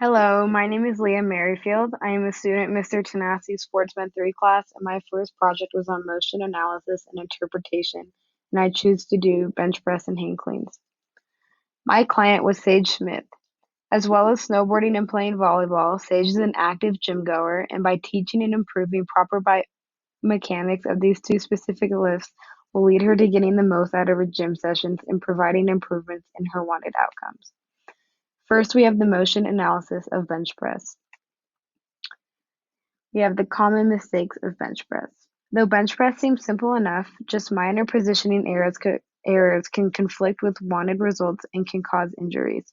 Hello, my name is Lea Merrifield. I am a student in Mr. Tenaci's Sportsman 3 class, and my first project was on motion analysis and interpretation, and I choose to do bench press and hang cleans. My client was Sage Smith. As well as snowboarding and playing volleyball, Sage is an active gym goer, and by teaching and improving proper biomechanics of these two specific lifts will lead her to getting the most out of her gym sessions and providing improvements in her wanted outcomes. First, we have the motion analysis of bench press. We have the common mistakes of bench press. Though bench press seems simple enough, just minor positioning errors can conflict with wanted results and can cause injuries.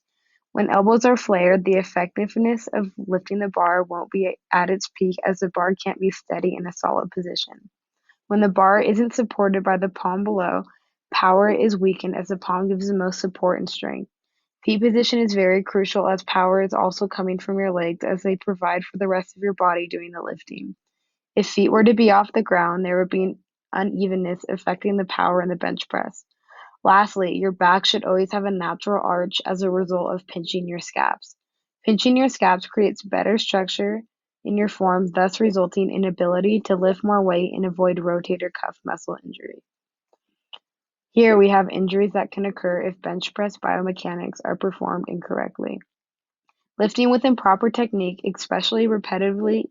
When elbows are flared, the effectiveness of lifting the bar won't be at its peak as the bar can't be steady in a solid position. When the bar isn't supported by the palm below, power is weakened as the palm gives the most support and strength. Feet position is very crucial as power is also coming from your legs as they provide for the rest of your body doing the lifting. If feet were to be off the ground, there would be an unevenness affecting the power in the bench press. Lastly, your back should always have a natural arch as a result of pinching your scaps. Pinching your scaps creates better structure in your form, thus resulting in ability to lift more weight and avoid rotator cuff muscle injury. Here we have injuries that can occur if bench press biomechanics are performed incorrectly. Lifting with improper technique, especially repetitively,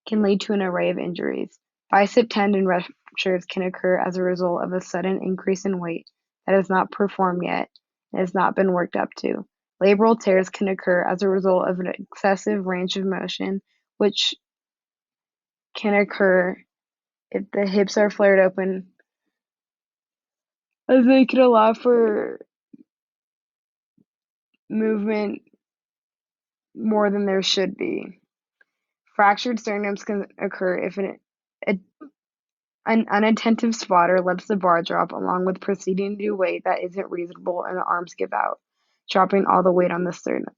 can lead to an array of injuries. Bicep tendon ruptures can occur as a result of a sudden increase in weight that is not performed yet and has not been worked up to. Labral tears can occur as a result of an excessive range of motion, which can occur if the hips are flared open, as they can allow for movement more than there should be. Fractured sternums can occur if an unattentive spotter lets the bar drop along with proceeding to do weight that isn't reasonable and the arms give out, dropping all the weight on the sternum.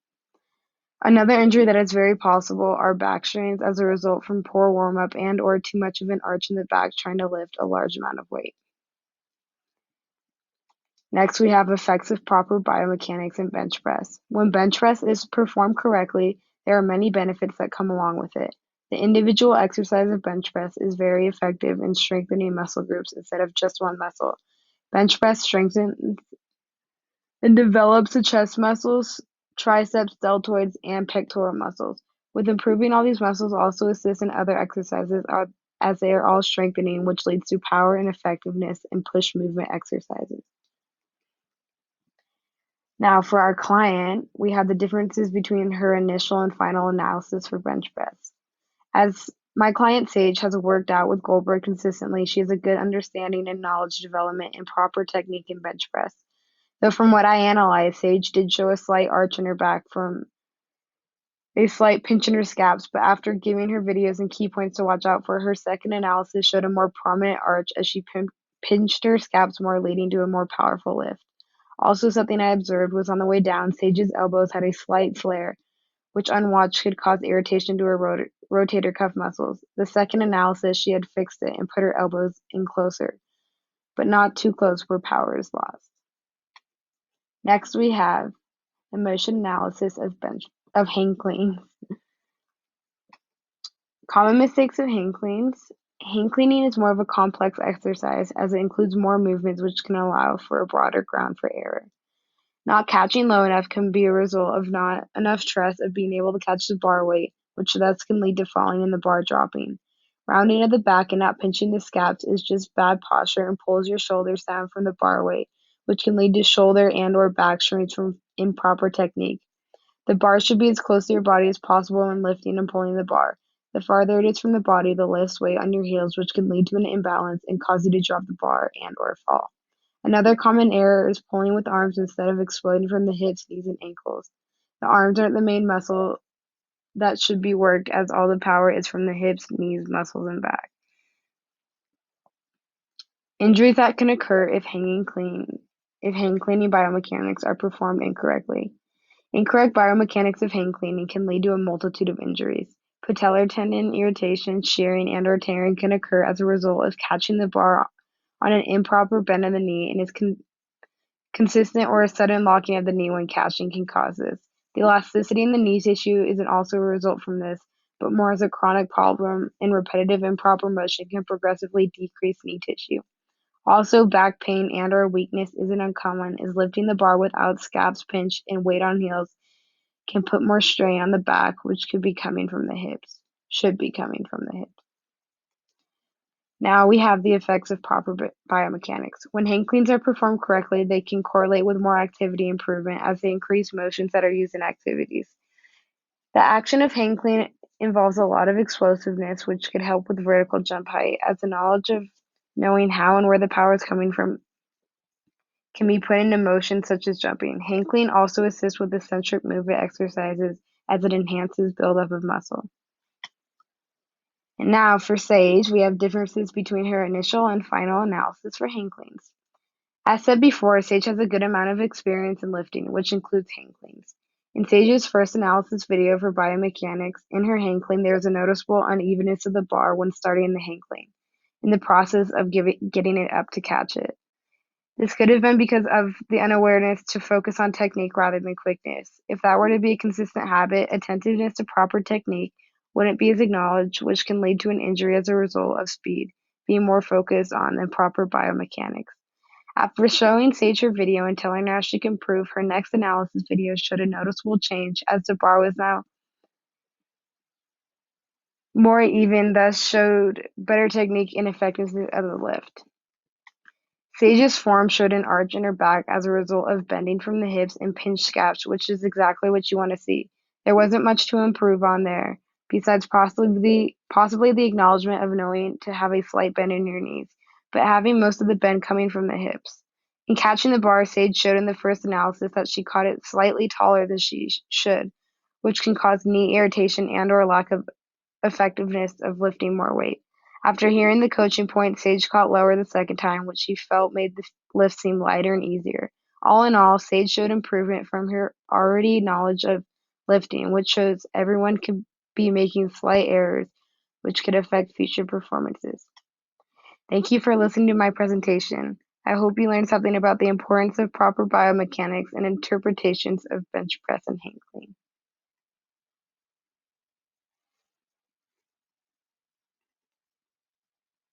Another injury that is very possible are back strains as a result from poor warm-up and or too much of an arch in the back trying to lift a large amount of weight. Next, we have effects of proper biomechanics in bench press. When bench press is performed correctly, there are many benefits that come along with it. The individual exercise of bench press is very effective in strengthening muscle groups instead of just one muscle. Bench press strengthens and develops the chest muscles, triceps, deltoids, and pectoral muscles. With improving all these muscles also assists in other exercises as they are all strengthening, which leads to power and effectiveness in push movement exercises. Now, for our client, we have the differences between her initial and final analysis for bench press. As my client Sage has worked out with Goldberg consistently, she has a good understanding and knowledge development and proper technique in bench press. Though from what I analyzed, Sage did show a slight arch in her back from a slight pinch in her scaps, but after giving her videos and key points to watch out for, her second analysis showed a more prominent arch as she pinched her scaps more, leading to a more powerful lift. Also, something I observed was on the way down, Sage's elbows had a slight flare, which unwatched could cause irritation to her rotator cuff muscles. The second analysis, she had fixed it and put her elbows in closer, but not too close where power is lost. Next, we have the motion analysis of hang cleans. Common mistakes of hang cleans. Hang cleaning is more of a complex exercise as it includes more movements which can allow for a broader ground for error. Not catching low enough can be a result of not enough trust of being able to catch the bar weight, which thus can lead to falling and the bar dropping. Rounding at the back and not pinching the scaps is just bad posture and pulls your shoulders down from the bar weight, which can lead to shoulder and or back strains from improper technique. The bar should be as close to your body as possible when lifting and pulling the bar. The farther it is from the body, the less weight on your heels, which can lead to an imbalance and cause you to drop the bar and or fall. Another common error is pulling with arms instead of exploding from the hips, knees, and ankles. The arms aren't the main muscle that should be worked as all the power is from the hips, knees, muscles, and back. Injuries that can occur if hang cleaning biomechanics are performed incorrectly. Incorrect biomechanics of hang cleaning can lead to a multitude of injuries. Patellar tendon irritation, shearing, and or tearing can occur as a result of catching the bar on an improper bend of the knee and is consistent or a sudden locking of the knee when catching can cause this. The elasticity in the knee tissue isn't also a result from this, but more as a chronic problem, and repetitive improper motion can progressively decrease knee tissue. Also, back pain and/or weakness isn't uncommon, as lifting the bar without scaps pinched and weight on heels can put more strain on the back, which could be coming from the hips. Should be coming from the hips. Now we have the effects of proper biomechanics. When hang cleans are performed correctly, they can correlate with more activity improvement as they increase motions that are used in activities. The action of hang clean involves a lot of explosiveness, which could help with vertical jump height, as the knowledge of knowing how and where the power is coming from can be put into motion, such as jumping. Hang clean also assists with eccentric movement exercises as it enhances buildup of muscle. And now for Sage, we have differences between her initial and final analysis for hang cleans. As said before, Sage has a good amount of experience in lifting, which includes hang cleans. In Sage's first analysis video for biomechanics, in her hang clean, there is a noticeable unevenness of the bar when starting the hang clean, in the process of getting it up to catch it. This could have been because of the unawareness to focus on technique rather than quickness. If that were to be a consistent habit, attentiveness to proper technique wouldn't be as acknowledged, which can lead to an injury as a result of speed being more focused on than proper biomechanics. After showing Sage her video and telling her how she can improve, her next analysis video showed a noticeable change as the bar was now more even, thus showed better technique and effectiveness of the lift. Sage's form showed an arch in her back as a result of bending from the hips and pinched scaps, which is exactly what you want to see. There wasn't much to improve on there, besides possibly the acknowledgement of knowing to have a slight bend in your knees, but having most of the bend coming from the hips. In catching the bar, Sage showed in the first analysis that she caught it slightly taller than she should, which can cause knee irritation and/or lack of effectiveness of lifting more weight. After hearing the coaching point, Sage caught lower the second time, which she felt made the lift seem lighter and easier. All in all, Sage showed improvement from her already knowledge of lifting, which shows everyone could be making slight errors, which could affect future performances. Thank you for listening to my presentation. I hope you learned something about the importance of proper biomechanics and interpretations of bench press and hang clean.